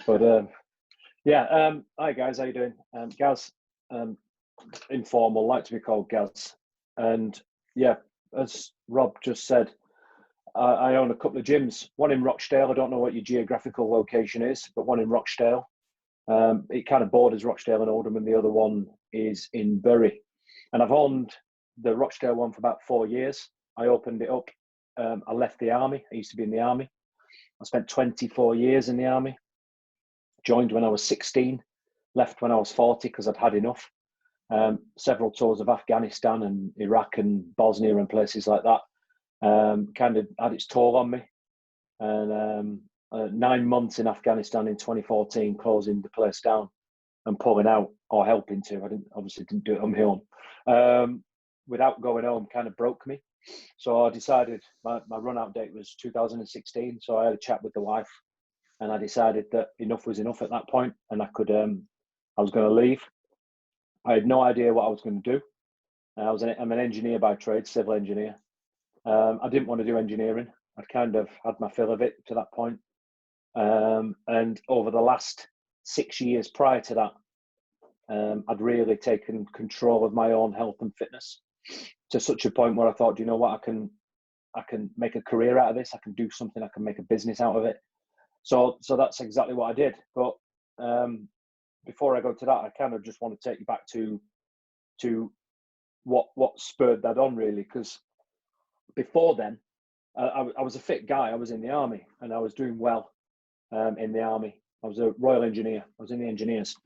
But yeah, hi guys, how you doing? Gaz, informal, like to be called Gaz. And yeah, as Rob just said, I own a couple of gyms, one in Rochdale. I don't know what your geographical location is, but one in Rochdale. It kind of borders Rochdale and Oldham, and the other one is in Bury. And I've owned the Rochdale one for about 4 years. I opened it up. I left the army. I used to be in the army. I spent 24 years in the army. Joined when I was 16, left when I was 40 because I'd had enough. Several tours of Afghanistan and Iraq and Bosnia and places like that kind of had its toll on me. And 9 months in Afghanistan in 2014, closing the place down and pulling out, or helping to. I obviously didn't do it on my own. Without going home kind of broke me. So I decided my run out date was 2016. So I had a chat with the wife, and I decided that enough was enough at that point, and I was going to leave. I had no idea what I was going to do. I'm an engineer by trade, civil engineer. I didn't want to do engineering. I'd kind of had my fill of it to that point. And over the last 6 years prior to that, I'd really taken control of my own health and fitness to such a point where I thought, you know what, I can make a career out of this. I can do something. I can make a business out of it. So that's exactly what I did. But before I go to that, I kind of just want to take you back to what spurred that on, really, because before then, I was a fit guy. I was in the army, and I was doing well in the army. I was a Royal Engineer. I was in the engineers,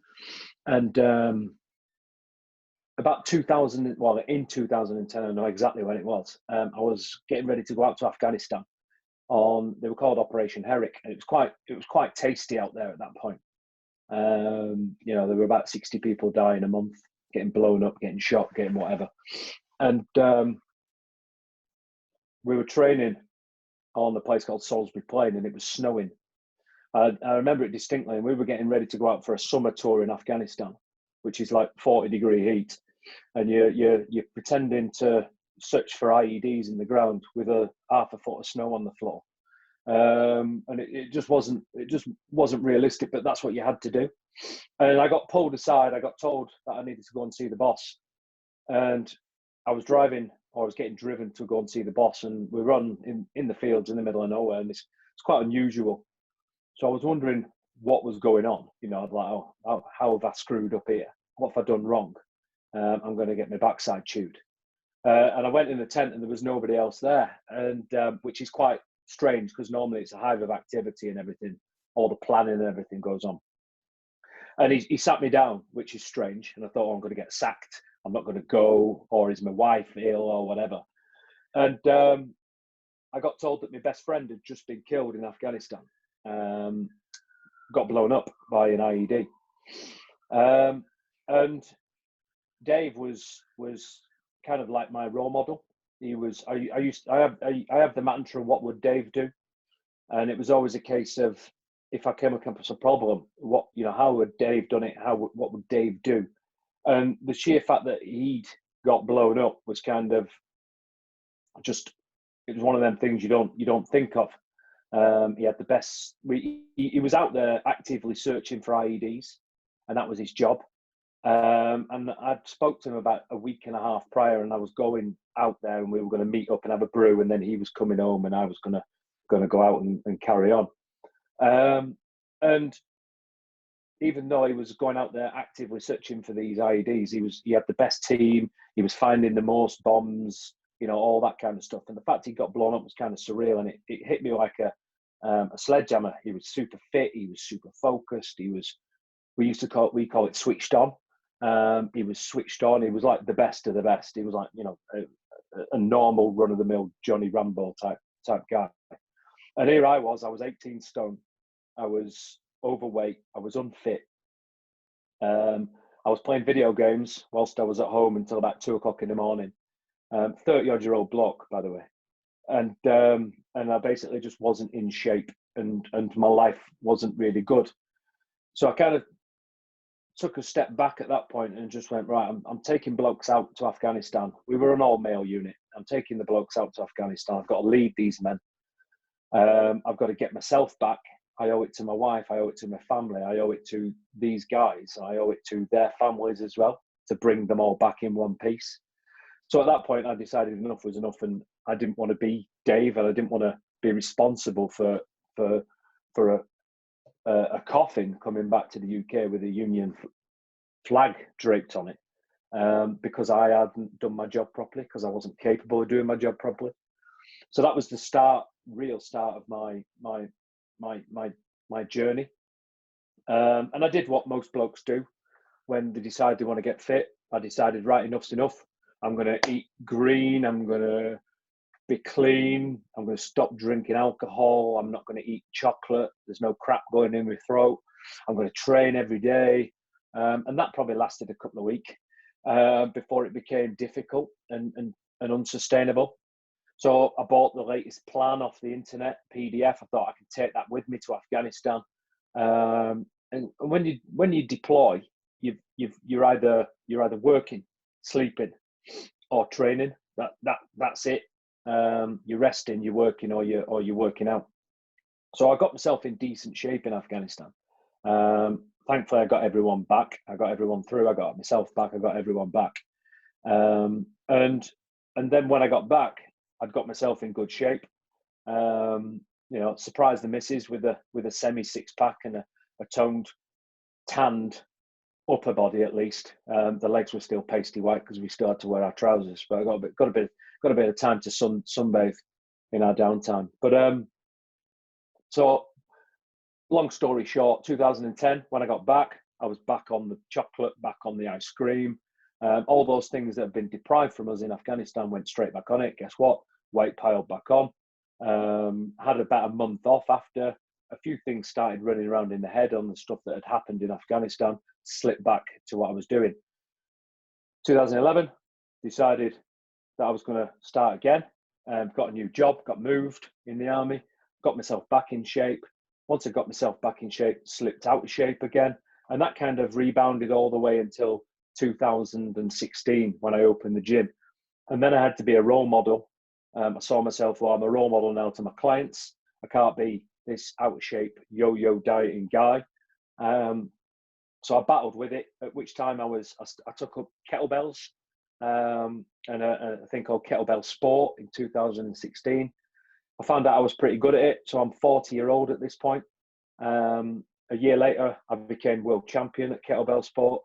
and about 2000, well, in 2010, I know exactly when it was. I was getting ready to go out to Afghanistan. They were called Operation Herrick, and it was quite tasty out there at that point. There were about 60 people dying a month, getting blown up, getting shot, getting whatever. And we were training on a place called Salisbury Plain, and it was snowing. I remember it distinctly, and we were getting ready to go out for a summer tour in Afghanistan, which is like 40-degree heat, and you're pretending to search for IEDs in the ground with a half a foot of snow on the floor. And it just wasn't realistic, but that's what you had to do. And I got pulled aside. I got told that I needed to go and see the boss, and I was getting driven to go and see the boss, and we run in the fields in the middle of nowhere, and it's quite unusual. So I was wondering what was going on. Like, how have I screwed up here? What have I done wrong? I'm going to get my backside chewed. And I went in the tent, and there was nobody else there, and which is quite strange, because normally it's a hive of activity and everything, all the planning and everything goes on. And he sat me down, which is strange. And I thought, I'm going to get sacked. I'm not going to go, or is my wife ill or whatever? And I got told that my best friend had just been killed in Afghanistan, got blown up by an IED. And Dave was kind of like my role model. He was. I have the mantra, what would Dave do? And it was always a case of, if I came across a problem, how would Dave done it? What would Dave do? And the sheer fact that he'd got blown up was kind of just, it was one of them things you don't think of. He had the best. He was out there actively searching for IEDs, and that was his job. And I'd spoke to him about a week and a half prior, and I was going out there, and we were going to meet up and have a brew, and then he was coming home, and I was going to go out and carry on. And even though he was going out there actively searching for these IEDs, he had the best team. He was finding the most bombs, all that kind of stuff. And the fact he got blown up was kind of surreal, and it hit me like a sledgehammer. He was super fit. He was super focused. We call it switched on. He was switched on. He was like the best of the best. He was like, a normal run of the mill Johnny Rambo type guy. And here I was 18 stone. I was overweight. I was unfit. I was playing video games whilst I was at home until about 2:00 in the morning. 30-odd-year-old bloke, by the way. And I basically just wasn't in shape, and my life wasn't really good. So I kind of took a step back at that point and just went, right, I'm taking blokes out to Afghanistan. We were an all-male unit. I'm taking the blokes out to Afghanistan. I've got to lead these men. I've got to get myself back. I owe it to my wife, I owe it to my family, I owe it to these guys, I owe it to their families as well, to bring them all back in one piece. So at that point, I decided enough was enough, and I didn't want to be Dave, and I didn't want to be responsible for a coffin coming back to the UK with a Union flag draped on it, because I hadn't done my job properly, because I wasn't capable of doing my job properly. So that was the real start of my journey. And I did what most blokes do when they decide they want to get fit. I decided, right, enough's enough. I'm going to eat green. I'm going to be clean. I'm going to stop drinking alcohol. I'm not going to eat chocolate. There's no crap going in my throat. I'm going to train every day. And that probably lasted a couple of weeks before it became difficult and unsustainable. So I bought the latest plan off the internet, PDF. I thought I could take that with me to Afghanistan. And when you deploy, you're either working, sleeping, or training. That's it. You're resting, you're working, or you're working out. So I got myself in decent shape in Afghanistan. Thankfully, I got everyone back. I got everyone through. I got myself back. I got everyone back. And then when I got back, I'd got myself in good shape. Surprised the missus with a semi six pack and a toned, tanned upper body at least. The legs were still pasty white because we still had to wear our trousers. But I got a bit of time to sunbathe in our downtime. But so long story short, 2010 when I got back, I was back on the chocolate, back on the ice cream. All those things that have been deprived from us in Afghanistan went straight back on it. Guess what? Weight piled back on. Had about a month off after. A few things started running around in the head on the stuff that had happened in Afghanistan. Slipped back to what I was doing. 2011, decided that I was going to start again. Got a new job, got moved in the army, got myself back in shape. Once I got myself back in shape, slipped out of shape again. And that kind of rebounded all the way until 2016 when I opened the gym. And then I had to be a role model. I saw myself, well, I'm a role model now to my clients. I can't be this out of shape yo-yo dieting guy. So I battled with it, at which time I took up kettlebells and a thing called kettlebell sport in 2016. I found out I was pretty good at it. So I'm 40-year-old at this point. A year later, I became world champion at kettlebell sport.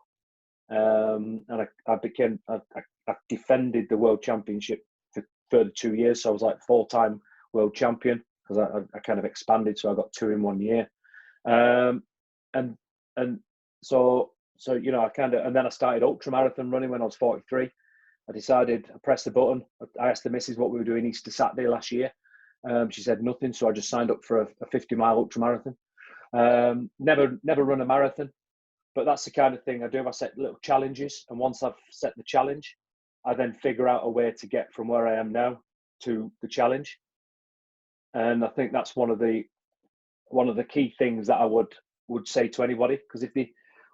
And I defended the world championship for further 2 years. So I was like 4-time world champion because I kind of expanded. So I got 2 in 1 year. So and then I started ultramarathon running when I was 43. I decided, I pressed the button. I asked the missus what we were doing Easter Saturday last year. She said nothing. So I just signed up for a 50-mile ultramarathon. Never run a marathon, but that's the kind of thing I do. I set little challenges, and once I've set the challenge, I then figure out a way to get from where I am now to the challenge. And I think that's one of the key things that I would say to anybody, because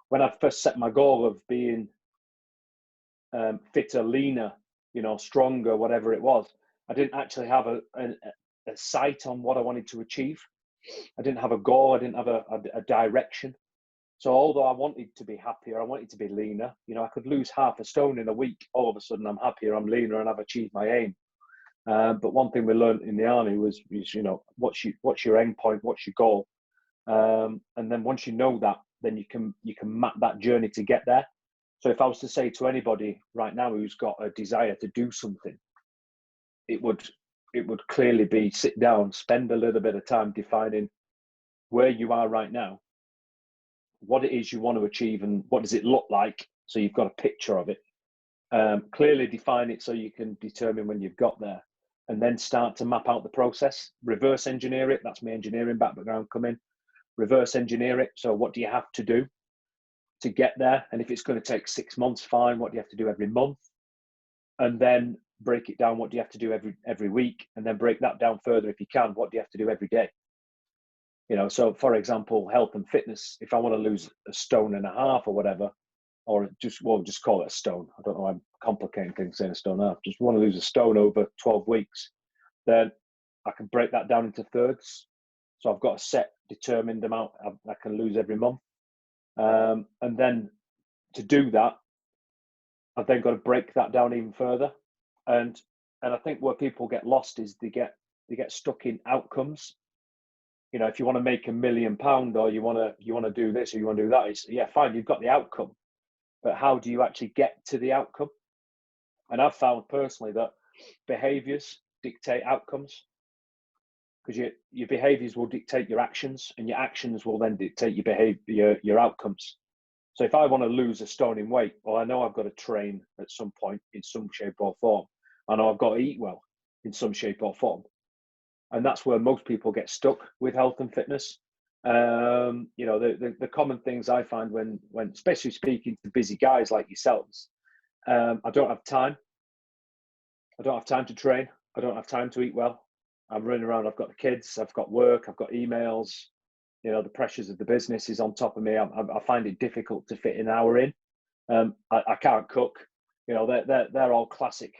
when I first set my goal of being fitter, leaner, stronger, whatever it was, I didn't actually have a sight on what I wanted to achieve. I didn't have a goal. I didn't have a direction. So although I wanted to be happier, I wanted to be leaner, I could lose half a stone in a week. All of a sudden I'm happier, I'm leaner, and I've achieved my aim. But one thing we learned in the army was what's your end point, what's your goal? And then once you know that, then you can map that journey to get there. So if I was to say to anybody right now who's got a desire to do something, it would clearly be sit down, spend a little bit of time defining where you are right now, what it is you want to achieve, and what does it look like, so you've got a picture of it. Clearly define it so you can determine when you've got there, and then start to map out the process. Reverse engineer it. That's my engineering background come in. Reverse engineer it. So what do you have to do to get there? And if it's going to take 6 months, fine. What do you have to do every month? And then break it down. What do you have to do every week? And then break that down further if you can. What do you have to do every day? So for example, health and fitness, if I want to lose 1.5 stone or whatever, or just call it a stone. I don't know, I'm complicating things saying 1.5 stone. Just want to lose 1 stone over 12 weeks, then I can break that down into thirds. So I've got a set determined amount I can lose every month. And then to do that, I've then got to break that down even further. And I think where people get lost is they get stuck in outcomes. You know, if you want to make £1 million, or you want to do this, or you want to do that, it's, yeah, fine, you've got the outcome, but how do you actually get to the outcome? And I've found personally that behaviors dictate outcomes, because your behaviors will dictate your actions, and your actions will then dictate your behavior, your outcomes. So if I want to lose a stone in weight, well, I know I've got to train at some point in some shape or form. I know I've got to eat well in some shape or form. And that's where most people get stuck with health and fitness. You know, the common things I find when especially speaking to busy guys like yourselves, I don't have time. I don't have time to train. I don't have time to eat well. I'm running around. I've got the kids. I've got work. I've got emails. You know, the pressures of the business is on top of me. I find it difficult to fit an hour in. I can't cook. You know, they're all classic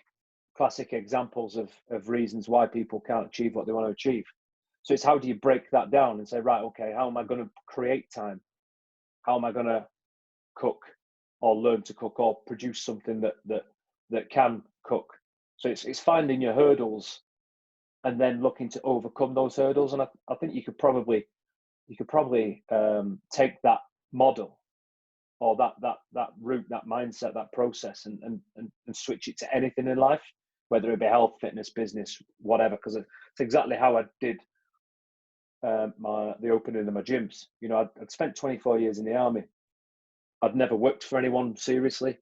examples of reasons why people can't achieve what they want to achieve. So it's how do you break that down and say, right, okay, how am I going to create time? How am I going to cook, or learn to cook, or produce something that can cook? So it's finding your hurdles and then looking to overcome those hurdles. And I think you could probably take that model, or that route, that mindset, that process, and switch it to anything in life, whether it be health, fitness, business, whatever. Because it's exactly how I did the opening of my gyms. You know, I'd spent 24 years in the army. I'd never worked for anyone seriously.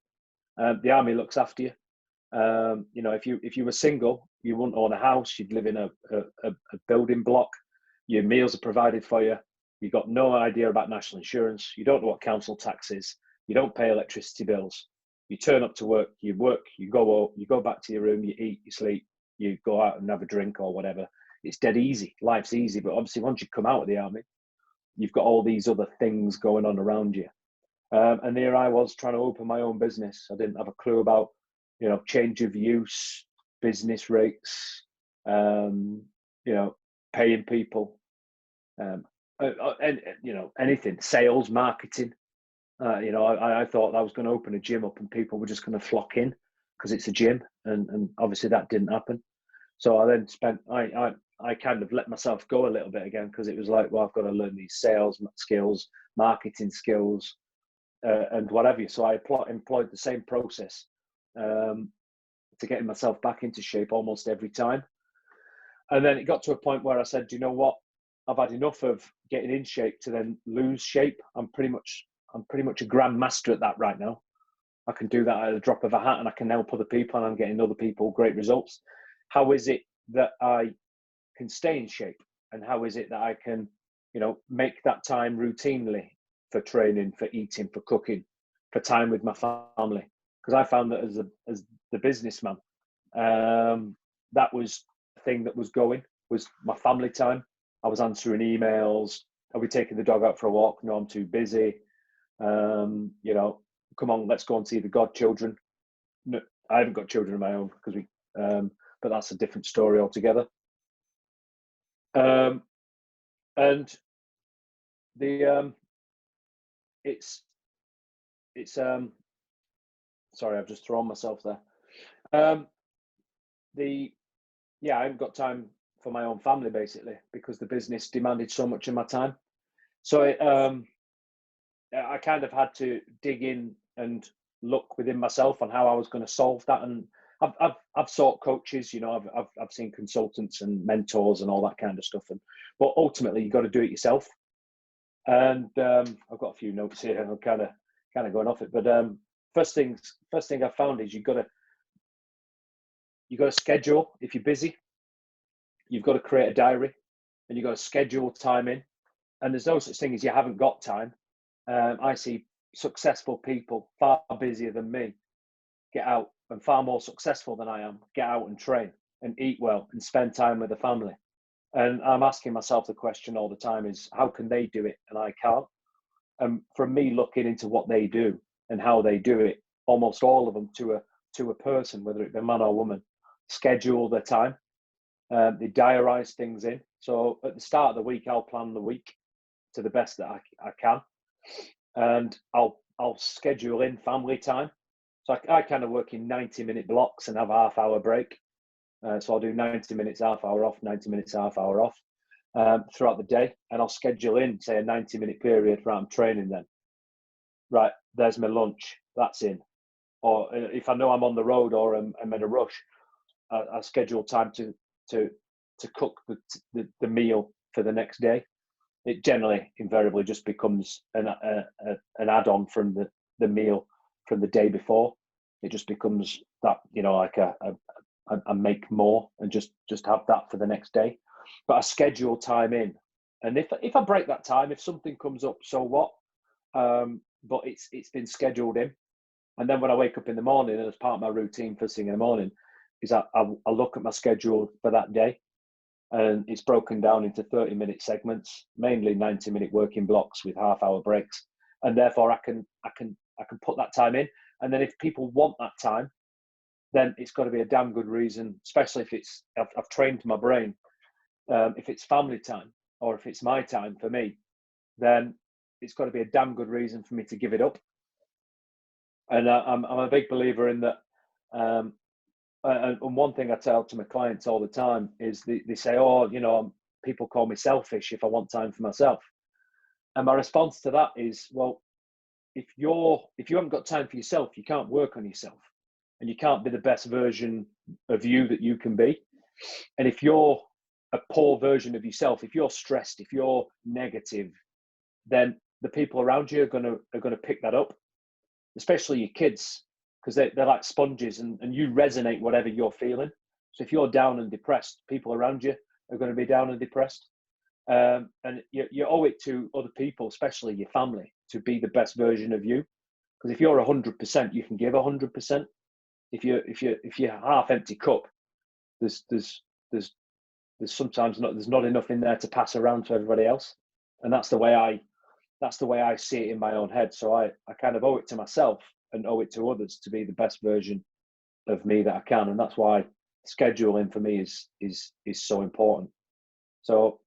The army looks after you. You know, if you were single, you wouldn't own a house. You'd live in a building block. Your meals are provided for you. You've got no idea about national insurance. You don't know what council tax is. You don't pay electricity bills. You turn up to work, you go back to your room, you eat, you sleep, you go out and have a drink or whatever. It's dead easy. Life's easy. But obviously, once you come out of the army, you've got all these other things going on around you. And here I was trying to open my own business. I didn't have a clue about, you know, change of use, business rates, you know, paying people, and you know, anything, sales, marketing. You know, I thought I was going to open a gym up and people were just going to flock in because it's a gym, and obviously that didn't happen. So I then I kind of let myself go a little bit again, because it was like, well, I've got to learn these sales skills, marketing skills, and whatever. So I employed the same process to getting myself back into shape almost every time. And then it got to a point where I said, do you know what? I've had enough of getting in shape to then lose shape. I'm pretty much a grandmaster at that right now. I can do that at a drop of a hat, and I can help other people, and I'm getting other people great results. How is it that I can stay in shape, and how is it that I can, you know, make that time routinely for training, for eating, for cooking, for time with my family? Because I found that as the businessman, that was the thing that was my family time. I was answering emails. Are we taking the dog out for a walk? No, I'm too busy. You know, come on, let's go and see the godchildren. No, I haven't got children of my own, because but that's a different story altogether. And the it's sorry, I've just thrown myself there. I haven't got time for my own family, basically, because the business demanded so much of my time. So I kind of had to dig in and look within myself on how I was going to solve that. And I've sought coaches, you know, I've seen consultants and mentors and all that kind of stuff. But ultimately, you got to do it yourself. And I've got a few notes here. I'm kind of going off it. But first thing I found is you got to schedule. If you're busy, you've got to create a diary, and you've got to schedule time in. And there's no such thing as you haven't got time. I see successful people far busier than me get out, and far more successful than I am get out and train and eat well and spend time with the family. And I'm asking myself the question all the time is, how can they do it and I can't? And from me looking into what they do and how they do it, almost all of them to a person, whether it be man or woman, schedule their time. They diarize things in. So at the start of the week, I'll plan the week to the best that I can, and I'll schedule in family time. So I kind of work in 90-minute blocks and have a half-hour break. So I'll do 90 minutes, half hour off, 90 minutes, half hour off throughout the day. And I'll schedule in, say, a 90-minute period for I'm training then. Right, there's my lunch, that's in. Or if I know I'm on the road or I'm in a rush, I schedule time to cook the meal for the next day. It generally, invariably, just becomes an add-on from the meal from the day before. It just becomes that, like I make more and just have that for the next day. But I schedule time in, and if I break that time, if something comes up, so what? But it's been scheduled in, and then when I wake up in the morning, and as part of my routine first thing in the morning, is I look at my schedule for that day, and it's broken down into 30-minute segments, mainly 90-minute working blocks with half-hour breaks, and therefore I can put that time in, and then if people want that time, then it's got to be a damn good reason, especially if I've trained my brain. If it's family time or if it's my time for me, then it's got to be a damn good reason for me to give it up. And I'm a big believer in that. And one thing I tell to my clients all the time is they say, oh, people call me selfish if I want time for myself. And my response to that is, well, if you haven't got time for yourself, you can't work on yourself. And you can't be the best version of you that you can be. And if you're a poor version of yourself, if you're stressed, if you're negative, then the people around you are going to pick that up, especially your kids, because they're like sponges, and you resonate whatever you're feeling. So if you're down and depressed, people around you are going to be down and depressed. And you owe it to other people, especially your family, to be the best version of you. Because if you're 100%, you can give 100%. If you're half empty cup, there's sometimes there's not enough in there to pass around to everybody else, and that's the way I see it in my own head. So I kind of owe it to myself and owe it to others to be the best version of me that I can, and that's why scheduling for me is so important. So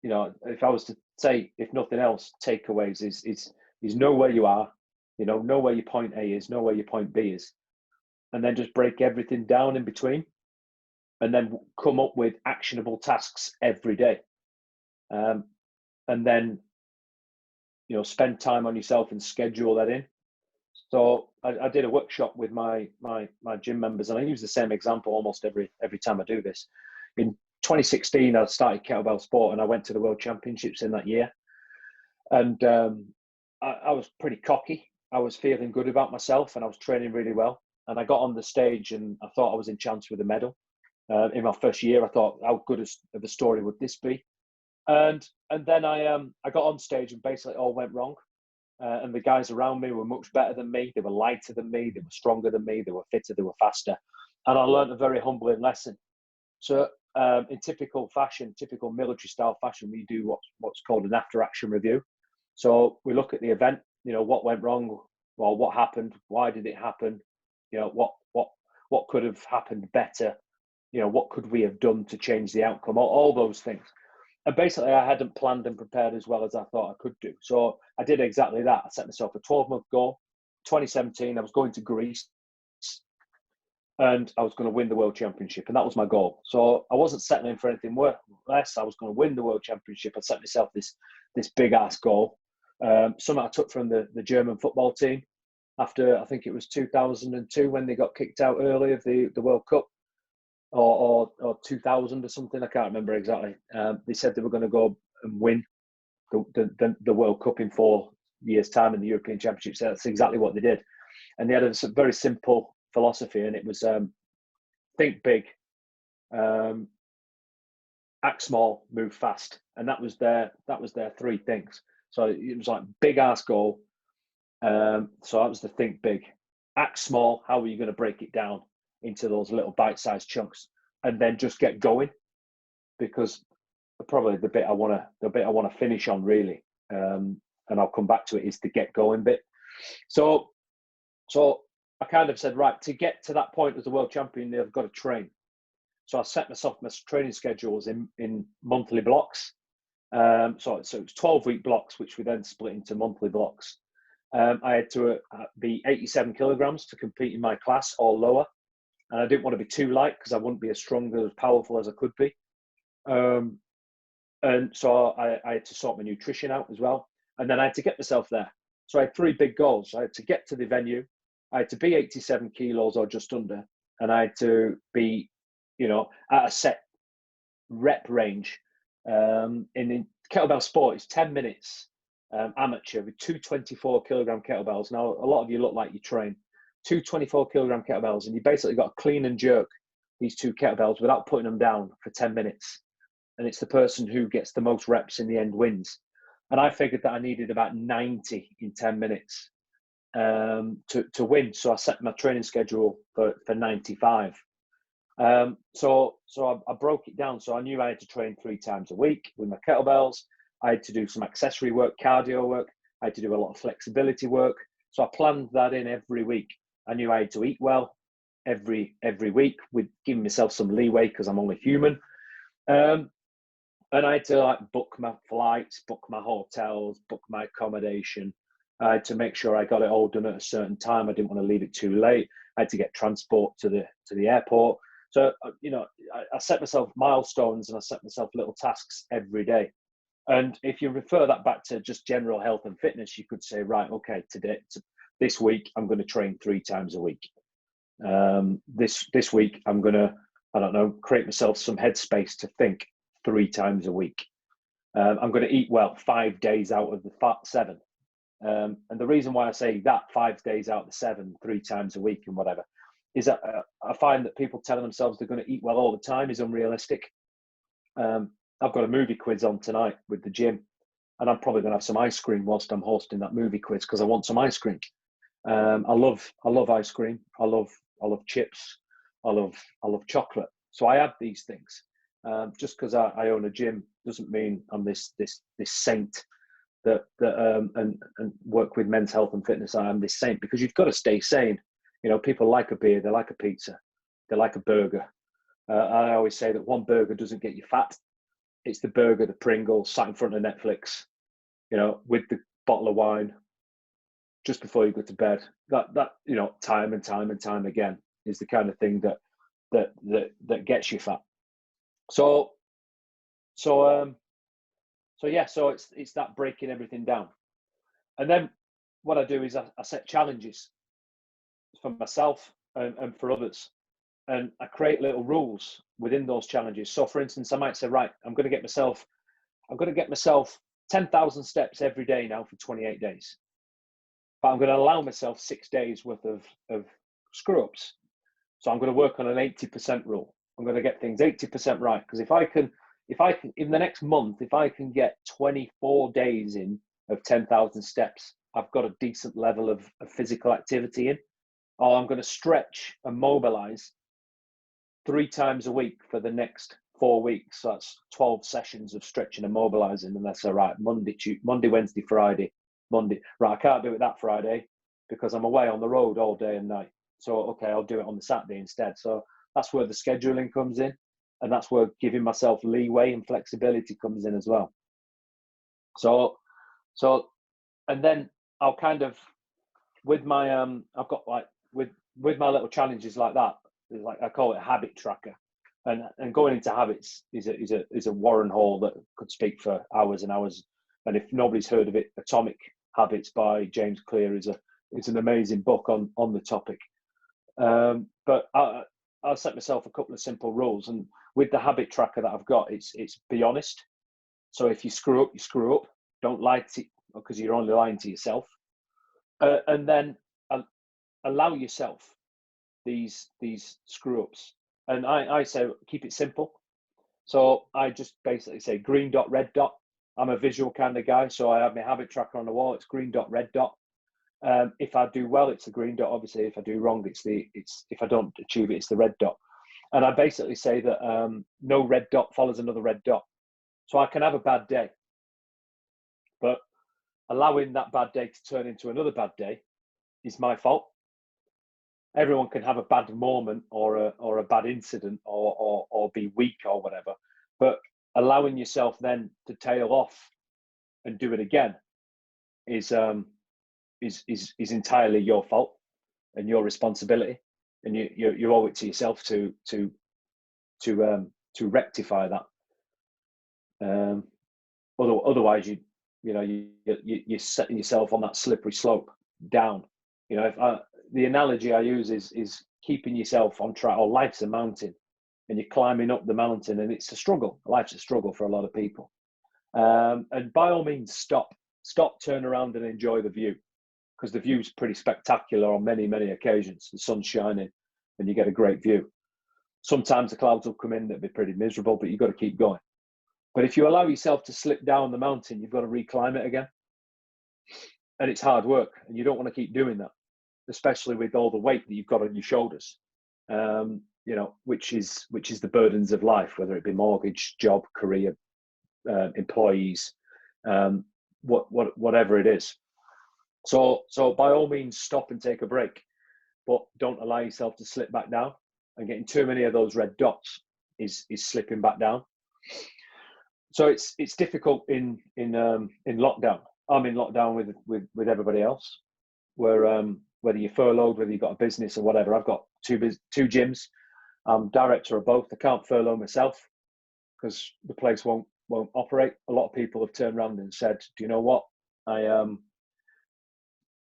if I was to say, if nothing else, takeaways is know where you are, know where your point A is, know where your point B is. And then just break everything down in between, and then come up with actionable tasks every day. And then, spend time on yourself and schedule that in. So I did a workshop with my gym members, and I use the same example almost every time I do this. In 2016, I started kettlebell sport, and I went to the World Championships in that year. And I was pretty cocky. I was feeling good about myself, and I was training really well. And I got on the stage, and I thought I was in chance with a medal. In my first year, I thought, how good of a story would this be? And then I got on stage, and basically it all went wrong. And the guys around me were much better than me. They were lighter than me. They were stronger than me. They were fitter. They were faster. And I learned a very humbling lesson. So in typical military style fashion, we do what's called an after action review. So we look at the event, what went wrong, well, what happened, why did it happen, what could have happened better, what could we have done to change the outcome, all those things. And basically I hadn't planned and prepared as well as I thought I could do. So I did exactly that. I set myself a 12-month goal. 2017, I was going to Greece, and I was going to win the World Championship, and that was my goal. So I wasn't settling for anything less. I was going to win the World Championship. I set myself this big ass goal. Something I took from the German football team after, I think it was 2002 when they got kicked out early of the World Cup, or 2000 or something. I can't remember exactly. They said they were going to go and win the World Cup in 4 years' time in the European Championships. So that's exactly what they did. And they had a very simple philosophy, and it was think big, act small, move fast. And that was their 3 things. So it was like big ass goal. So that was the think big. Act small, how are you going to break it down into those little bite-sized chunks, and then just get going? Because probably the bit I want to finish on really, and I'll come back to it, is the get going bit. So I kind of said, right, to get to that point as a world champion, they've got to train. So I set myself my training schedules in monthly blocks. So it was 12-week blocks, which we then split into monthly blocks. I had to be 87 kilograms to compete in my class or lower. And I didn't want to be too light because I wouldn't be as strong or as powerful as I could be. And so I had to sort my nutrition out as well. And then I had to get myself there. So I had 3 big goals. I had to get to the venue. I had to be 87 kilos or just under. And I had to be, at a set rep range. In kettlebell sport, it's 10 minutes amateur with 2 24-kilogram kettlebells. Now, a lot of you look like you train. 2 24-kilogram kettlebells, and you basically got to clean and jerk these 2 kettlebells without putting them down for 10 minutes. And it's the person who gets the most reps in the end wins. And I figured that I needed about 90 in 10 minutes to win. So I set my training schedule for 95. So I broke it down. So I knew I had to train 3 times a week with my kettlebells. I had to do some accessory work, cardio work. I had to do a lot of flexibility work. So I planned that in every week. I knew I had to eat well every week, with giving myself some leeway because I'm only human. And I had to book my flights, book my hotels, book my accommodation. I had to make sure I got it all done at a certain time. I didn't want to leave it too late. I had to get transport to the airport. So, I set myself milestones and I set myself little tasks every day. And if you refer that back to just general health and fitness, you could say, right, okay, this week, I'm going to train 3 times a week. This week, I'm going to, create myself some headspace to think 3 times a week. I'm going to eat well 5 days out of the 7. And the reason why I say that 5 days out of the 7, 3 times a week and whatever, is that I find that people telling themselves they're going to eat well all the time is unrealistic. I've got a movie quiz on tonight with the gym, and I'm probably going to have some ice cream whilst I'm hosting that movie quiz because I want some ice cream. I love ice cream. I love chips. I love chocolate. So I have these things. Just because I own a gym doesn't mean I'm this saint that and work with men's health and fitness. I am this saint because you've got to stay sane. People like a beer, they like a pizza, they like a burger. I always say that one burger doesn't get you fat. It's the burger, the Pringles, sat in front of Netflix, with the bottle of wine just before you go to bed. That time and time again is the kind of thing that gets you fat. So it's that breaking everything down. And then what I do is I set challenges for myself and for others. And I create little rules within those challenges. So for instance, I might say, right, I'm going to get myself 10,000 steps every day now for 28 days. But I'm going to allow myself 6 days worth of screw ups. So I'm going to work on an 80% rule. I'm going to get things 80% right. Because if I can, in the next month, if I can get 24 days in of 10,000 steps, I've got a decent level of physical activity in. Or I'm going to stretch and mobilize 3 times a week for the next 4 weeks. So that's 12 sessions of stretching and mobilizing. And that's all right. Monday, Wednesday, Friday, Monday. Right, I can't do it that Friday because I'm away on the road all day and night. So, okay, I'll do it on the Saturday instead. So that's where the scheduling comes in. And that's where giving myself leeway and flexibility comes in as well. So, and then I'll kind of, with my, I've got with my little challenges like that, like I call it a habit tracker. And going into habits is a Warren Hall that could speak for hours and hours. And if nobody's heard of it, Atomic Habits by James Clear is an amazing book on the topic. But I'll set myself a couple of simple rules, and with the habit tracker that I've got, it's be honest. So if you screw up, you screw up. Don't lie to, because you're only lying to yourself. And then allow yourself these screw ups. And I say keep it simple. So I just basically say green dot, red dot. I'm a visual kind of guy, so I have my habit tracker on the wall. It's green dot, red dot. If I do well, it's the green dot. Obviously, if I do wrong, it's if I don't achieve it, it's the red dot. And I basically say that no red dot follows another red dot. So I can have a bad day, but allowing that bad day to turn into another bad day is my fault. everyone can have a bad moment or a bad incident or be weak or whatever, but allowing yourself then to tail off and do it again is entirely your fault and your responsibility, and you owe it to yourself to rectify that. Otherwise, you're setting yourself on that slippery slope down. The analogy I use is keeping yourself on track, or life's a mountain, and you're climbing up the mountain, and it's a struggle. Life's a struggle for a lot of people. And by all means, stop, turn around and enjoy the view, because the view's pretty spectacular on many, many occasions. The sun's shining and you get a great view. Sometimes the clouds will come in that'll be pretty miserable, but you've got to keep going. But if you allow yourself to slip down the mountain, you've got to reclimb it again. And it's hard work, and you don't want to keep doing that, especially with all the weight that you've got on your shoulders, which is the burdens of life, whether it be mortgage, job, career, employees, whatever it is. So by all means, stop and take a break, but don't allow yourself to slip back down. And getting too many of those red dots is slipping back down. So it's difficult in lockdown. I'm in lockdown with everybody else, where whether you're furloughed, whether you've got a business or whatever. I've got two gyms. I'm director of both. I can't furlough myself because the place won't operate. A lot of people have turned around and said, "Do you know what?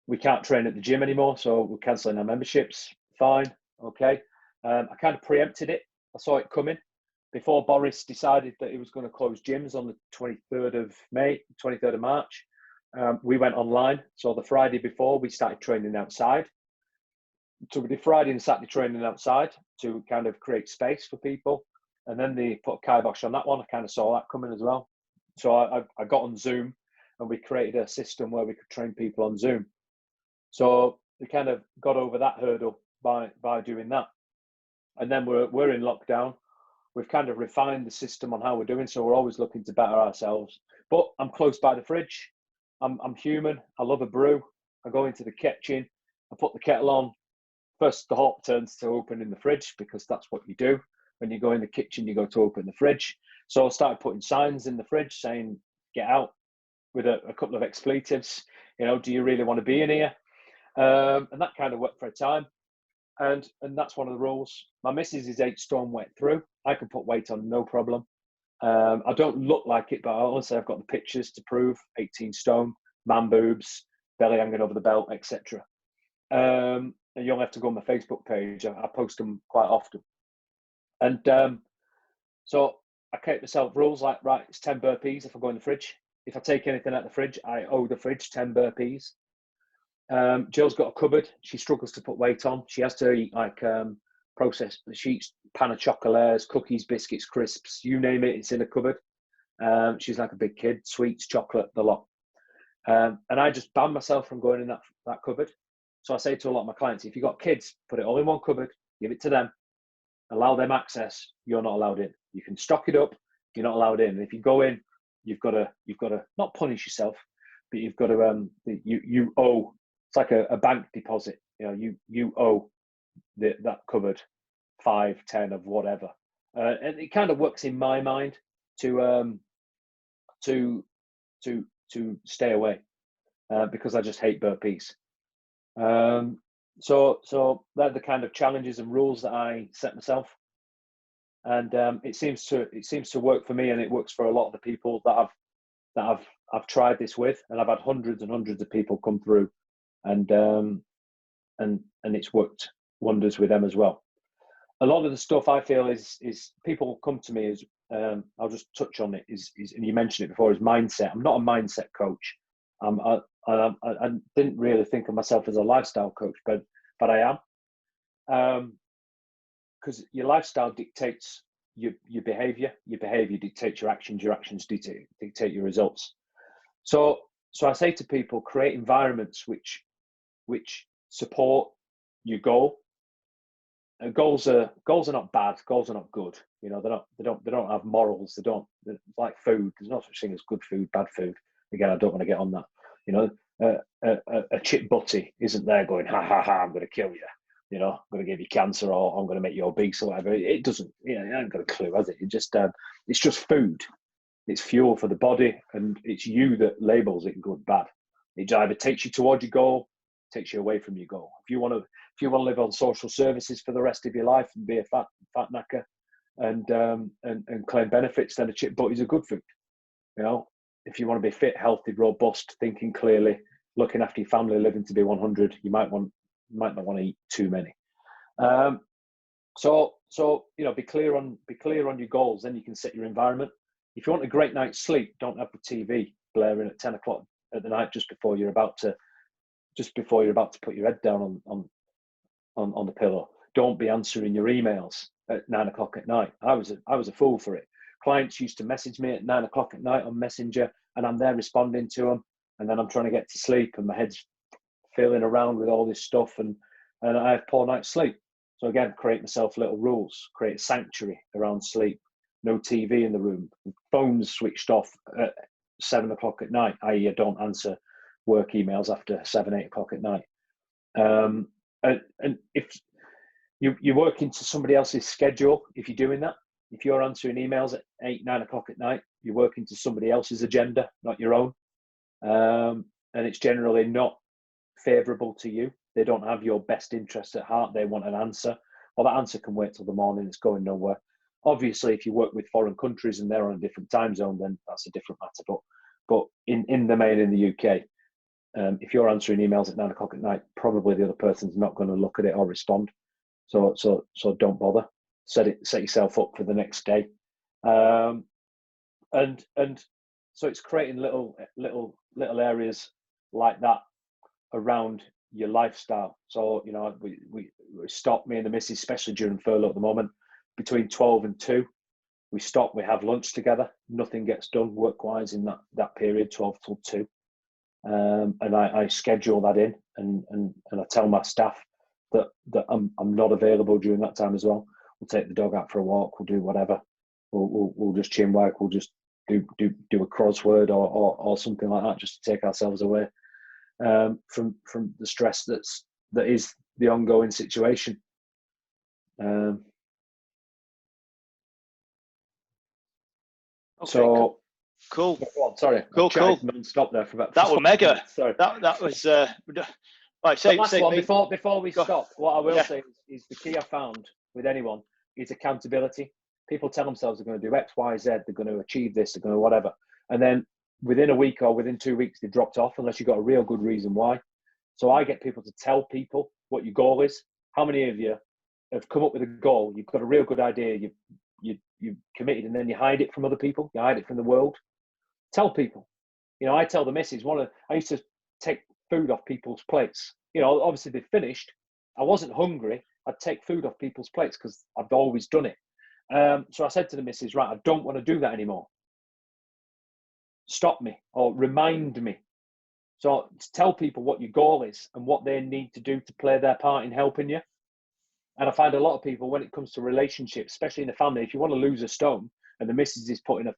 We can't train at the gym anymore, so we're cancelling our memberships." Fine, okay. I kind of preempted it. I saw it coming before Boris decided that he was going to close gyms on the 23rd of March. We went online. So the Friday before, we started training outside. So we did Friday and Saturday training outside to kind of create space for people. And then they put a kibosh on that one. I kind of saw that coming as well. So I got on Zoom, and we created a system where we could train people on Zoom. So we kind of got over that hurdle by doing that. And then we're in lockdown. We've kind of refined the system on how we're doing, so we're always looking to better ourselves. But I'm close by the fridge. I'm human. I love a brew. I go into the kitchen. I put the kettle on. First, the hot turns to open in the fridge, because that's what you do. When you go in the kitchen, you go to open the fridge. So I started putting signs in the fridge saying, "Get out," with a couple of expletives. Do you really want to be in here? And that kind of worked for a time. And that's one of the rules. My missus is 8 stone wet through. I can put weight on, no problem. I don't look like it, but honestly, I've got the pictures to prove 18 stone, man boobs, belly hanging over the belt, etc. And you'll have to go on my Facebook page. I post them quite often. And so I keep myself rules like, right, it's 10 burpees if I go in the fridge. If I take anything out of the fridge, I owe the fridge 10 burpees. Jill's got a cupboard. She struggles to put weight on. She has to eat like processed. She eats pan of chocolates, cookies, biscuits, crisps, you name it, it's in a cupboard. She's like a big kid, sweets, chocolate, the lot. And I just ban myself from going in that cupboard. So I say to a lot of my clients, if you've got kids, put it all in one cupboard, give it to them, allow them access, you're not allowed in. You can stock it up, you're not allowed in. And if you go in, you've got to not punish yourself, but you've got to you owe. It's like a bank deposit. You owe that cupboard 5, 10 of whatever, and it kind of works in my mind to stay away because I just hate burpees. So they're the kind of challenges and rules that I set myself, and it seems to work for me, and it works for a lot of the people that I've tried this with, and I've had hundreds and hundreds of people come through. And it's worked wonders with them as well. A lot of the stuff I feel is people come to me as I'll just touch on it is and you mentioned it before, is mindset. I'm not a mindset coach. I didn't really think of myself as a lifestyle coach, but I am, because your lifestyle dictates your behavior. Your behavior dictates your actions. Your actions dictate your results. So I say to people, create environments which support your goal. And goals are not bad. Goals are not good. They don't have morals. They're like food. There's no such thing as good food, bad food. Again, I don't want to get on that. A chip butty isn't there going, ha ha ha, I'm going to kill you. you know, I'm going to give you cancer or I'm going to make you obese or whatever. It doesn't, you know, it ain't got a clue, has it? It's just food. It's fuel for the body, and it's you that labels it good, bad. It either takes you towards your goal, takes you away from your goal. If you want to live on social services for the rest of your life and be a fat knacker and claim benefits, then a chip butty's a good food. You know, if you want to be fit, healthy, robust, thinking clearly, looking after your family, living to be 100, you might not want to eat too many. So you know, be clear on your goals. Then you can set your environment. If you want a great night's sleep, don't have the TV blaring at 10 o'clock at the night just before you're about to put your head down on the pillow. Don't be answering your emails at 9 o'clock at night. I was a fool for it. Clients used to message me at 9 o'clock at night on Messenger, and I'm there responding to them, and then I'm trying to get to sleep, and my head's feeling around with all this stuff, and I have poor night's sleep. So again, create myself little rules, create a sanctuary around sleep. No TV in the room, phones switched off at 7 o'clock at night, i.e. I don't answer work emails after 7, 8 o'clock at night. And if you work into somebody else's schedule, if you're doing that, if you're answering emails at 8, 9 o'clock at night, you're working to somebody else's agenda, not your own. And it's generally not favorable to you. They don't have your best interest at heart. They want an answer. Well, that answer can wait till the morning. It's going nowhere. Obviously, if you work with foreign countries and they're on a different time zone, then that's a different matter. But in the main in the UK, if you're answering emails at 9 o'clock at night, probably the other person's not going to look at it or respond. So don't bother. Set yourself up for the next day. And so it's creating little areas like that around your lifestyle. So, you know, we stop, me and the missus, especially during furlough at the moment, between 12 and 2, we stop, we have lunch together. Nothing gets done work-wise in that period, 12 till 2. And I schedule that in, and I tell my staff that I'm not available during that time as well. We'll take the dog out for a walk, we'll do whatever. We'll just chin wag, we'll just do a crossword or something like that, just to take ourselves away from the stress that is the ongoing situation. Okay, so cool. Oh, sorry, cool. Non-stop there for about. That was mega. Minutes. Sorry, that was. Right, say one, me. before we stop, what I will say is the key I found with anyone is accountability. People tell themselves they're going to do X, Y, Z, they're going to achieve this, they're going to whatever, and then within a week or within 2 weeks they dropped off unless you've got a real good reason why. So I get people to tell people what your goal is. How many of you have come up with a goal? You've got a real good idea. You committed, and then you hide it from other people. You hide it from the world. Tell people. You know, I tell the missus, I used to take food off people's plates. You know, obviously they finished. I wasn't hungry. I'd take food off people's plates because I've always done it. So I said to the missus, right, I don't want to do that anymore. Stop me or remind me. So tell people what your goal is and what they need to do to play their part in helping you. And I find a lot of people, when it comes to relationships, especially in the family, if you want to lose a stone and the missus is putting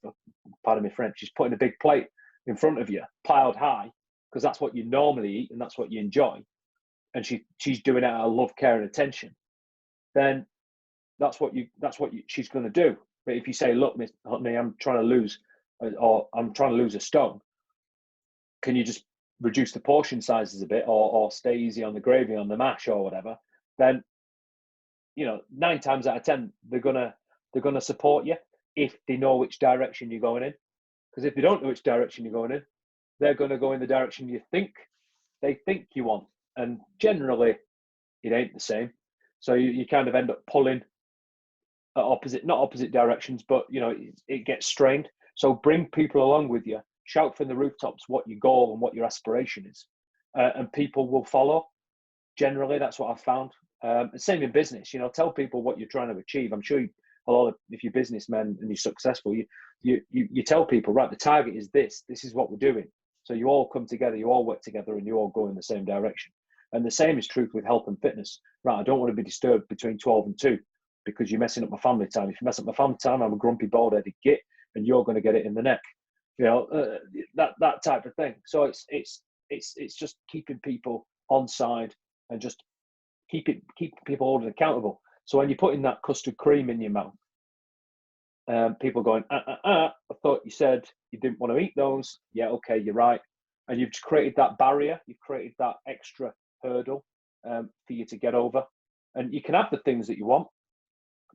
pardon me French, she's putting a big plate in front of you, piled high, because that's what you normally eat and that's what you enjoy, and she's doing it out of love, care, and attention, then that's what she's going to do. But if you say, look, Miss Honey, I'm trying to lose a stone, can you just reduce the portion sizes a bit, or stay easy on the gravy, on the mash, or whatever, then, you know, 9 times out of 10 they're gonna support you if they know which direction you're going in. Because if they don't know which direction you're going in, they're going to go in the direction they think you want, and generally it ain't the same. So you kind of end up pulling at not opposite directions, but you know, it gets strained. So bring people along with you, shout from the rooftops what your goal and what your aspiration is, and people will follow. Generally, that's what I've found. Same in business, you know, tell people what you're trying to achieve. I'm sure if you're businessmen and you're successful, you tell people, right, the target is this is what we're doing. So you all come together, you all work together, and you all go in the same direction. And the same is true with health and fitness. Right, I don't want to be disturbed between 12 and 2 because you're messing up my family time. If you mess up my family time, I'm a grumpy, bald-headed git, and you're going to get it in the neck. You know, that type of thing. So it's just keeping people on side and just keep people holding accountable. So when you're putting that custard cream in your mouth, people going, I thought you said you didn't want to eat those. Yeah, okay, you're right. And you've created that barrier, you've created that extra hurdle for you to get over. And you can have the things that you want,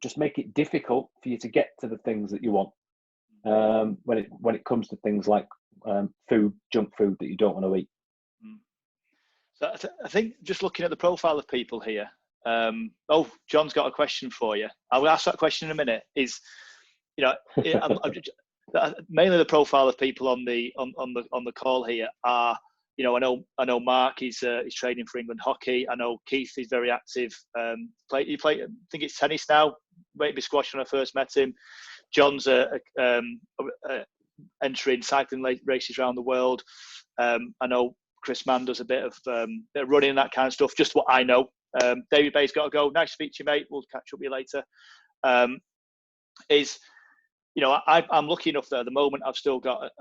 just make it difficult for you to get to the things that you want. When it comes to things like food, junk food that you don't want to eat. So I think just looking at the profile of people here. John's got a question for you. I'll ask that question in a minute. Mainly the profile of people on the call here are, I know Mark is training for England hockey. I know Keith is very active. He play I think it's tennis now. Maybe squash when I first met him. John's entering cycling races around the world. I know Chris Mann does a bit of running and that kind of stuff. Just what I know. David Bay's got to go. Nice to speak to you, mate. We'll catch up with you later. I'm lucky enough that at the moment I've still got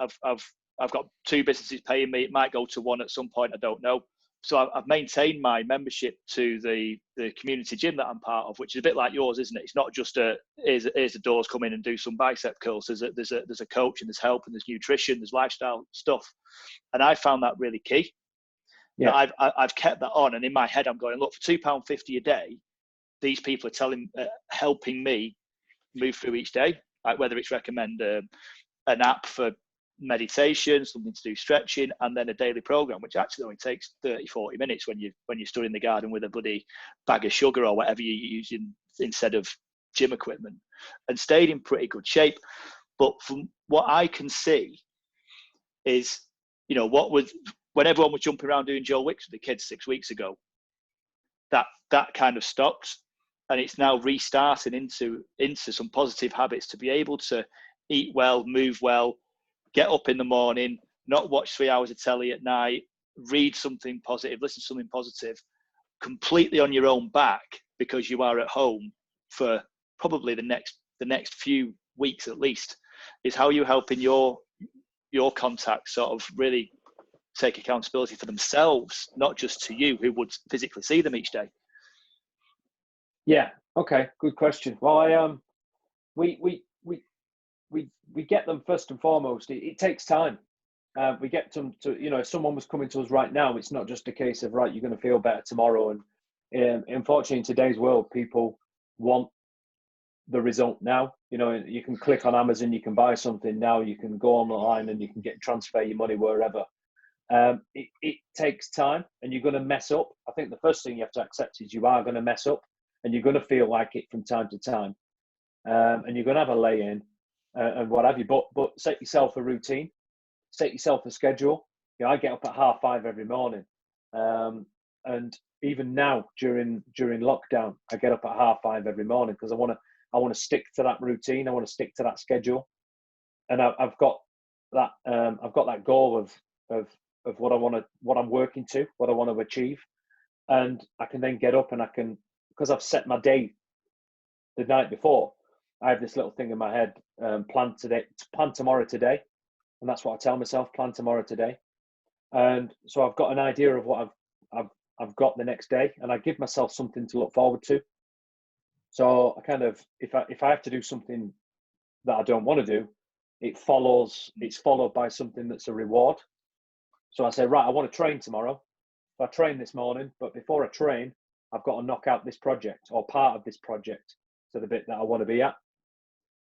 I've got 2 businesses paying me. It might go to 1 at some point. I don't know. So I've maintained my membership to the community gym that I'm part of, which is a bit like yours, isn't it? It's not just here's the doors, come in and do some bicep curls. There's a coach and there's help and there's nutrition, there's lifestyle stuff, and I found that really key. Yeah, I've kept that on, and in my head I'm going, look, for £2.50 a day, these people are helping me move through each day. Like whether it's recommend an app for meditation, something to do stretching, and then a daily program, which actually only takes 30-40 minutes when you're stood in the garden with a bloody bag of sugar or whatever you're using instead of gym equipment, and stayed in pretty good shape. But from what I can see is, when everyone was jumping around doing Joel Wicks with the kids 6 weeks ago, that kind of stopped, and it's now restarting into some positive habits to be able to eat well, move well, get up in the morning, not watch 3 hours of telly at night, read something positive, listen to something positive, completely on your own back, because you are at home for probably the next few weeks at least. Is how you helping your contacts sort of really take accountability for themselves, not just to you who would physically see them each day. Yeah. Okay. Good question. Well, we get them first and foremost. It takes time. We get them to, if someone was coming to us right now, it's not just a case of, right, you're going to feel better tomorrow. And unfortunately, in today's world, people want the result now. You can click on Amazon, you can buy something now, you can go online and you can transfer your money wherever. It takes time, and you're going to mess up. I think the first thing you have to accept is you are going to mess up, and you're going to feel like it from time to time, and you're going to have a lay-in and what have you. But set yourself a routine, set yourself a schedule. I get up at 5:30 every morning, and even now during lockdown, I get up at 5:30 every morning because I want to stick to that routine. I want to stick to that schedule, and I've got that goal of what I'm working to, what I want to achieve, and I can then get up and because I've set my day the night before. I have this little thing in my head: plan tomorrow today, and that's what I tell myself: plan tomorrow today. And so I've got an idea of what I've got the next day, and I give myself something to look forward to. So I kind of, if I have to do something that I don't want to do, it's followed by something that's a reward. So I say, right, I want to train tomorrow. So I train this morning, but before I train, I've got to knock out this project or part of this project to the bit that I want to be at.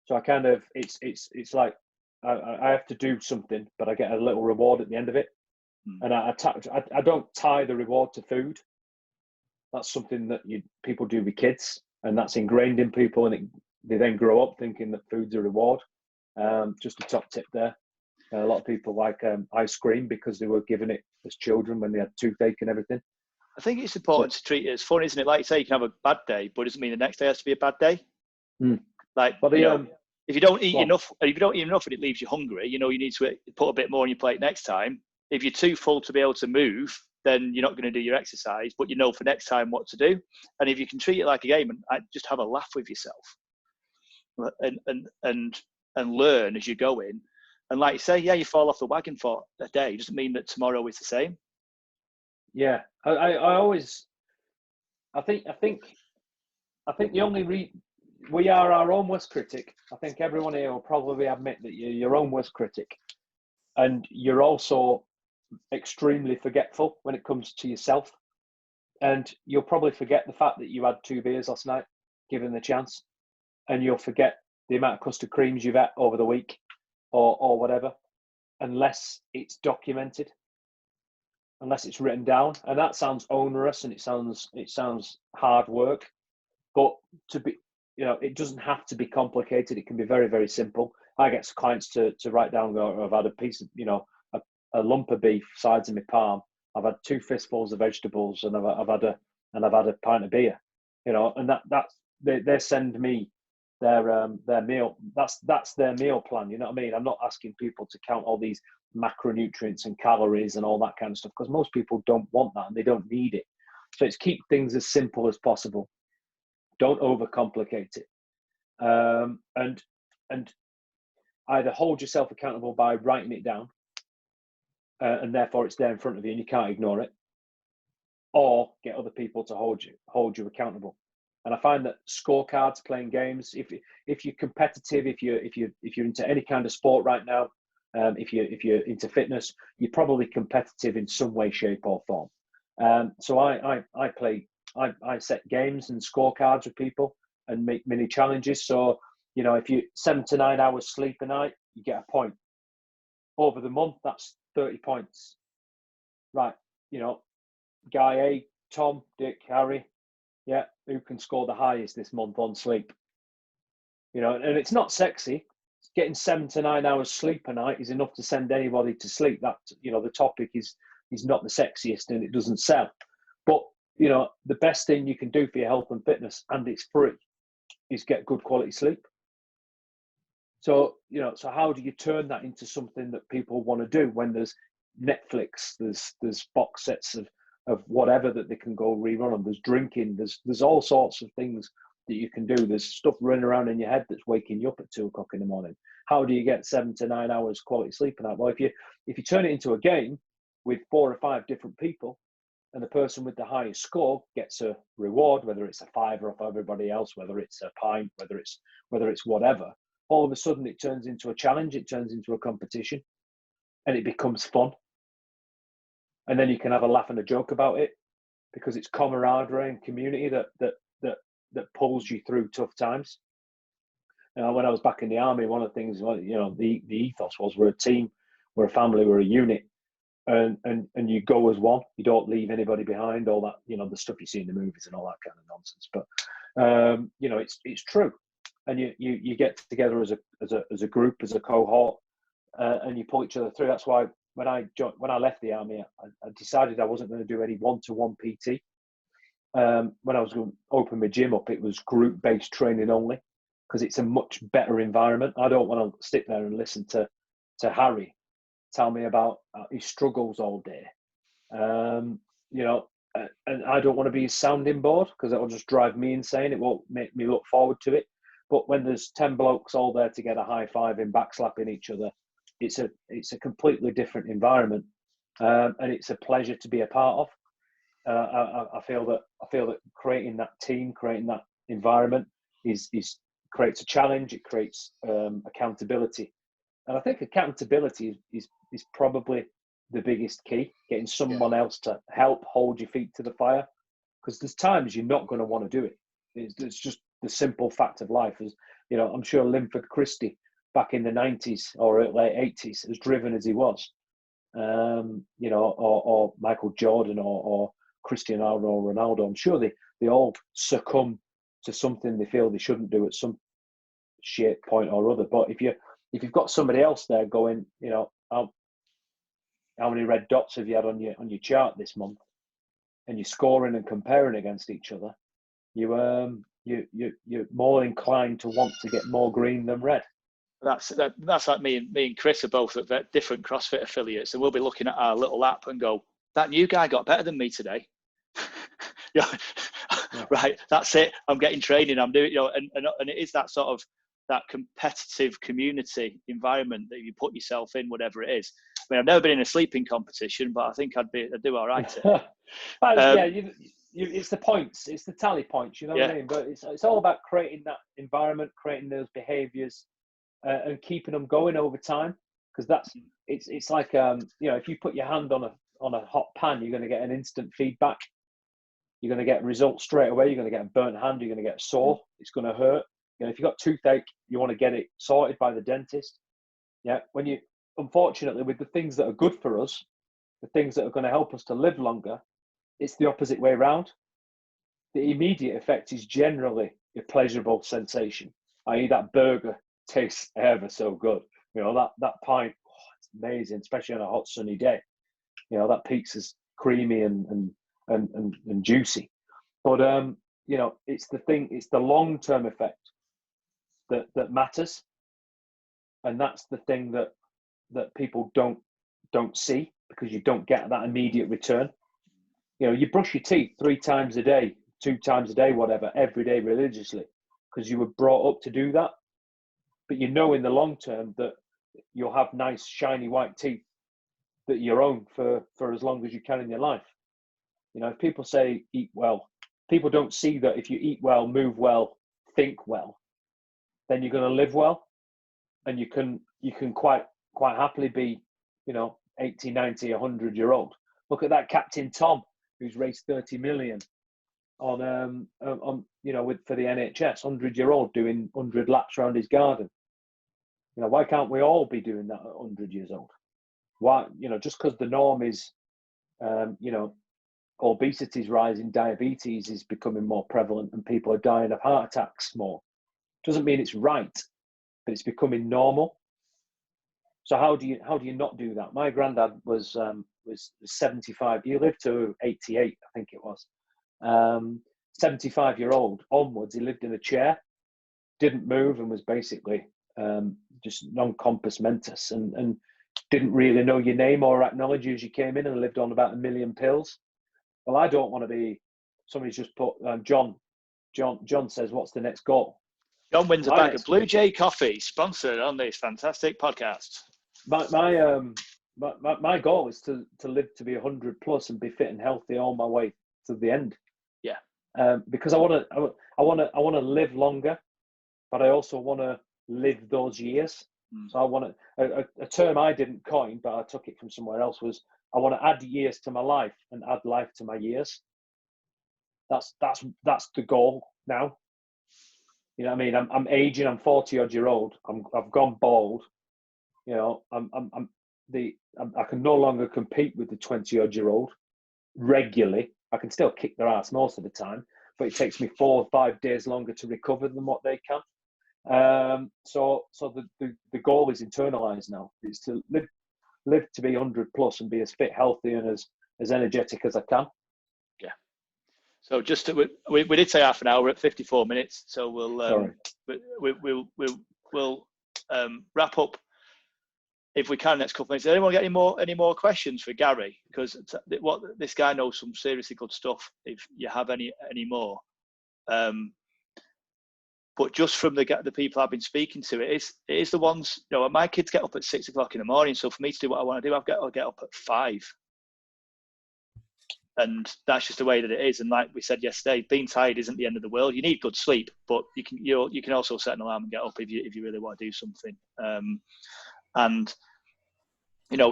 So I kind of, it's like I have to do something, but I get a little reward at the end of it. And I don't tie the reward to food. That's something that people do with kids, and that's ingrained in people, and they then grow up thinking that food's a reward. Just a top tip there. A lot of people like ice cream because they were given it as children when they had toothache and everything. I think it's important to treat it as fun, isn't it? Like you say, you can have a bad day, but it doesn't mean the next day has to be a bad day. If you don't eat enough, and it leaves you hungry, you need to put a bit more on your plate next time. If you're too full to be able to move, then you're not going to do your exercise, but for next time what to do. And if you can treat it like a game and just have a laugh with yourself and learn as you go in. And like you say, you fall off the wagon for a day. It doesn't mean that tomorrow is the same. Yeah, I always, I think the only we are our own worst critic. I think everyone here will probably admit that you're your own worst critic, and you're also extremely forgetful when it comes to yourself. And you'll probably forget the fact that you had 2 beers last night, given the chance, and you'll forget the amount of custard creams you've had over the week, or whatever, unless it's documented, unless it's written down. And that sounds onerous, and it sounds hard work, but to be, it doesn't have to be complicated. It can be very, very simple. I get clients to write down, go, I've had a piece of, a lump of beef, sides of my palm. I've had 2 fistfuls of vegetables, and I've had a pint of beer, and they send me their meal. That's their meal plan. You know what I mean? I'm not asking people to count all these macronutrients and calories and all that kind of stuff, because most people don't want that and they don't need it. So it's keep things as simple as possible. Don't overcomplicate it, and either hold yourself accountable by writing it down, and therefore it's there in front of you and you can't ignore it, or get other people to hold you accountable. And I find that scorecards, playing games, if you're competitive, if you're into any kind of sport right now, if you're into fitness, you're probably competitive in some way, shape, or form. So I set games and scorecards with people and make mini challenges. So if you 7 to 9 hours sleep a night, you get a point. Over the month, that's 30 points. Right, Guy A, Tom, Dick, Harry, yeah, who can score the highest this month on sleep? And it's not sexy. Getting 7 to 9 hours sleep a night is enough to send anybody to sleep. That, the topic is not the sexiest and it doesn't sell. But, the best thing you can do for your health and fitness, and it's free, is get good quality sleep. So, so how do you turn that into something that people want to do when there's Netflix, there's box sets of whatever that they can go rerun on, there's drinking, there's all sorts of things that you can do. There's stuff running around in your head that's waking you up at 2 o'clock in the morning. How do you get 7 to 9 hours quality sleep a night? Well, if you turn it into a game with 4 or 5 different people, and the person with the highest score gets a reward, whether it's a fiver off everybody else, whether it's a pint, whether it's whatever, all of a sudden it turns into a challenge, it turns into a competition, and it becomes fun. And then you can have a laugh and a joke about it, because it's camaraderie and community that pulls you through tough times. When I was back in the army, one of the things, the ethos was we're a team, we're a family, we're a unit, and you go as one. You don't leave anybody behind. All that, the stuff you see in the movies and all that kind of nonsense. But it's true, and you get together as a group, as a cohort, and you pull each other through. That's why when I left the army, I decided I wasn't going to do any one-to-one PT. When I was going to open my gym up, it was group-based training only, because it's a much better environment. I don't want to sit there and listen to Harry tell me about his struggles all day. And I don't want to be his sounding board, because it will just drive me insane. It won't make me look forward to it. But when there's 10 blokes all there together, high-fiving, backslapping each other, it's a completely different environment, and it's a pleasure to be a part of. I feel that creating that team, creating that environment creates a challenge. It creates accountability, and I think accountability is probably the biggest key. Getting someone else to help hold your feet to the fire, because there's times you're not going to want to do it. It's just the simple fact of life. As I'm sure Linford Christie back in the 90s or late 80s, as driven as he was, or Michael Jordan or Cristiano Ronaldo, I'm sure they all succumb to something they feel they shouldn't do at some shit point or other. But if you've got somebody else there going, how many red dots have you had on your chart this month, and you're scoring and comparing against each other, you're more inclined to want to get more green than red. That's like me and Chris are both at different CrossFit affiliates, and we'll be looking at our little app and go, that new guy got better than me today. Right, that's it. I'm getting training. I'm doing, and it is that sort of that competitive community environment that you put yourself in, whatever it is. I mean, I've never been in a sleeping competition, but I think I'd do all right. it's the points, it's the tally points, you know what I mean? But it's all about creating that environment, creating those behaviours, and keeping them going over time. Because it's like if you put your hand on a hot pan, you're going to get an instant feedback. You're going to get results straight away. You're going to get a burnt hand. You're going to get sore. It's going to hurt. If you've got toothache, you want to get it sorted by the dentist. Yeah. Unfortunately, with the things that are good for us, the things that are going to help us to live longer, it's the opposite way around. The immediate effect is generally a pleasurable sensation, i.e. that burger tastes ever so good. That pint, it's amazing, especially on a hot sunny day. That pizza's creamy and juicy. But it's the long-term effect that matters. And that's the thing that people don't see, because you don't get that immediate return. You brush your teeth 3 times a day, 2 times a day, whatever, every day religiously, because you were brought up to do that. But in the long term that you'll have nice, shiny white teeth that you own for as long as you can in your life. If people say eat well, people don't see that if you eat well, move well, think well, then you're going to live well, and you can quite happily be 80, 90, 100-year-old. Look at that Captain Tom, who's raised 30 million for the NHS, 100-year-old doing 100 laps around his garden. Why can't we all be doing that at 100 years old? Why, just because the norm is, obesity is rising, diabetes is becoming more prevalent, and people are dying of heart attacks more, doesn't mean it's right, but it's becoming normal. So how do you not do that? My granddad was 75. He lived to 88, I think it was. 75-year-old onwards, he lived in a chair, didn't move, and was basically just non-compos mentis, and didn't really know your name or acknowledge you as you came in, and lived on about 1 million pills. Well, I don't want to be. Somebody's just put John says, what's the next goal? John wins a bag of Blue Jay coffee, sponsored on this fantastic podcast. My goal is to live to be 100 plus and be fit and healthy all my way to the end. Yeah. Because I want to live longer, but I also want to live those years. So I want to, a term I didn't coin, but I took it from somewhere else, was I want to add years to my life and add life to my years. That's the goal now. I mean, I'm aging. I'm 40-odd-year-old. I've gone bald. I can no longer compete with the 20-odd-year-old regularly. I can still kick their ass most of the time, but it takes me 4 or 5 days longer to recover than what they can. So the goal is internalized now. It's to live to be 100 plus and be as fit, healthy, and as energetic as I can. Yeah. So we did say half an hour. We're at 54 minutes. So we'll wrap up if we can next couple of minutes. Does anyone get any more questions for Gary? Because this guy knows some seriously good stuff. If you have any more. But just from the people I've been speaking to, it is the ones, my kids get up at 6 o'clock in the morning. So for me to do what I want to do, I'll get up at 5. And that's just the way that it is. And like we said yesterday, being tired isn't the end of the world. You need good sleep, but you can also set an alarm and get up if you really want to do something. And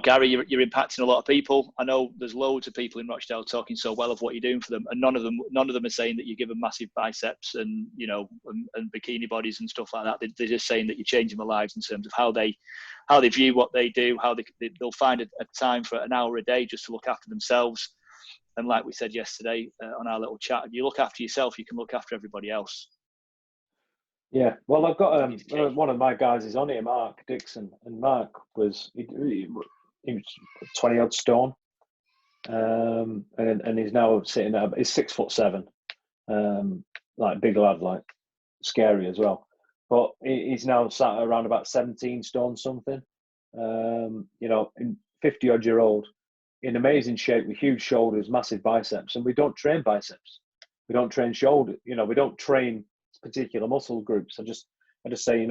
Gary, you're impacting a lot of people. I know there's loads of people in Rochdale talking so well of what you're doing for them, and none of them are saying that you give them massive biceps and and bikini bodies and stuff like that. They're just saying that you're changing their lives in terms of how they view what they do, how they'll find a time for an hour a day just to look after themselves. And like we said yesterday on our little chat, if you look after yourself, you can look after everybody else. Yeah, well, I've got one of my guys is on here, Mark Dixon, and Mark was he was 20-odd stone, and he's now sitting at he's 6'7", like big lad, like scary as well. But he's now sat around about 17 stone something, in 50-odd-year-old, in amazing shape with huge shoulders, massive biceps, and we don't train biceps, we don't train shoulder, we don't train particular muscle groups. I just say,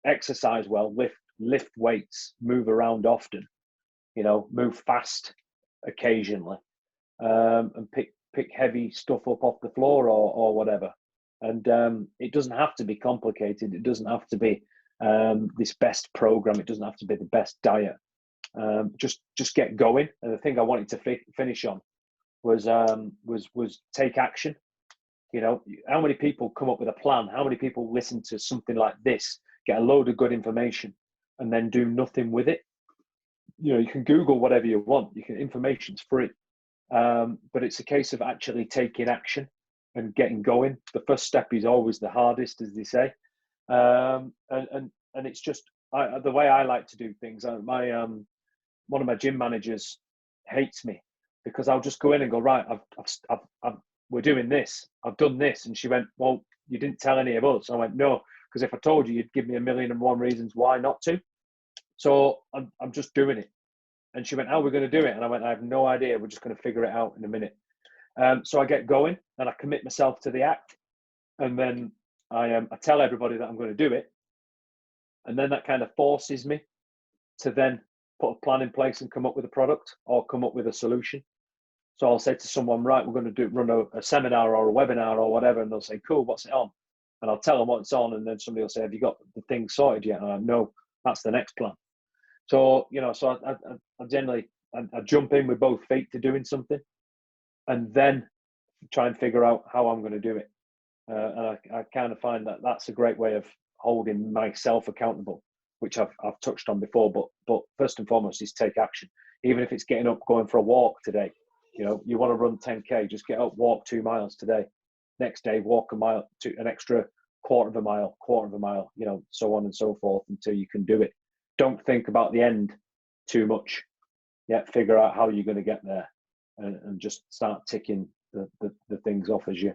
exercise well, lift weights, move around often, move fast occasionally, and pick heavy stuff up off the floor or whatever. And it doesn't have to be complicated. It doesn't have to be this best program. It doesn't have to be the best diet. Just get going. And the thing I wanted to finish on was take action. You know, how many people come up with a plan? How many people listen to something like this, get a load of good information, and then do nothing with it? You know, you can Google whatever you want. Information's free, but it's a case of actually taking action and getting going. The first step is always the hardest, as they say, and it's just the way I like to do things. One of my gym managers hates me because I'll just go in and go, right, we're doing this. I've done this. And she went, well, you didn't tell any of us. I went, no, because if I told you, you'd give me 1,000,001 reasons why not to. So I'm just doing it. And she went, how are we going to do it? And I went, I have no idea. We're just going to figure it out in a minute. So I get going and I commit myself to the act. And then I tell everybody that I'm going to do it. And then that kind of forces me to then put a plan in place and come up with a product or come up with a solution. So I'll say to someone, right, we're going to run a seminar or a webinar or whatever. And they'll say, cool, what's it on? And I'll tell them what it's on. And then somebody will say, have you got the thing sorted yet? And I'm like, no, that's the next plan. So, you know, so I generally, I jump in with both feet to doing something and then try and figure out how I'm going to do it. And I kind of find that that's a great way of holding myself accountable, which I've touched on before. But first and foremost is take action. Even if it's getting up, going for a walk today. You know, you want to run 10K, just get up, walk 2 miles today. Next day, walk a mile, to an extra quarter of a mile, you know, so on and so forth until you can do it. Don't think about the end too much. Yeah, figure out how you're going to get there and just start ticking the things off as you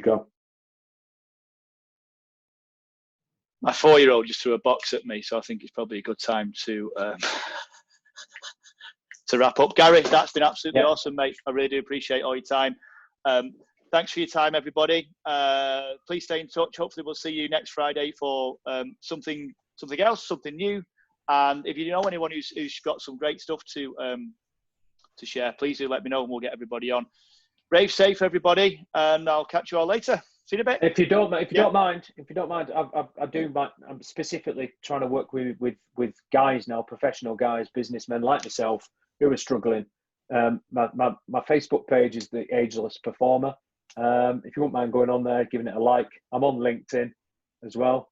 go. My 4-year-old just threw a box at me, so I think it's probably a good time to to wrap up. Gary, that's been absolutely awesome, mate. I really do appreciate all your time. Thanks for your time, everybody. Please stay in touch. Hopefully we'll see you next Friday for something else, something new. And if you know anyone who's got some great stuff to share, please do let me know and we'll get everybody on. Rave safe, everybody, and I'll catch you all later. See you in a bit. If you don't mind, I'm specifically trying to work with guys now, professional guys, businessmen like myself who are struggling. My Facebook page is the Ageless Performer. If you wouldn't mind going on there, giving it a like. I'm on LinkedIn as well.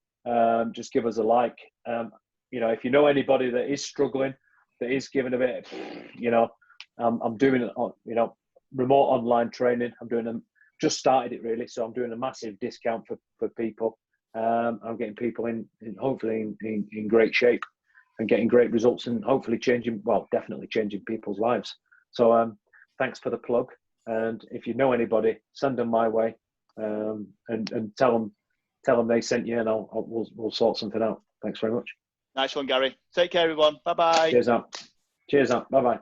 Just give us a like. You know, if you know anybody that is struggling, that is giving a bit, you know, I'm doing, you know, remote online training. I'm doing them. Just started it really, so I'm doing a massive discount for people. I'm getting people in hopefully in great shape and getting great results and hopefully definitely changing people's lives. So thanks for the plug. And if you know anybody, send them my way and tell them they sent you, and we'll sort something out. Thanks very much. Nice one, Gary. Take care, everyone. Bye bye. Cheers out. Bye bye.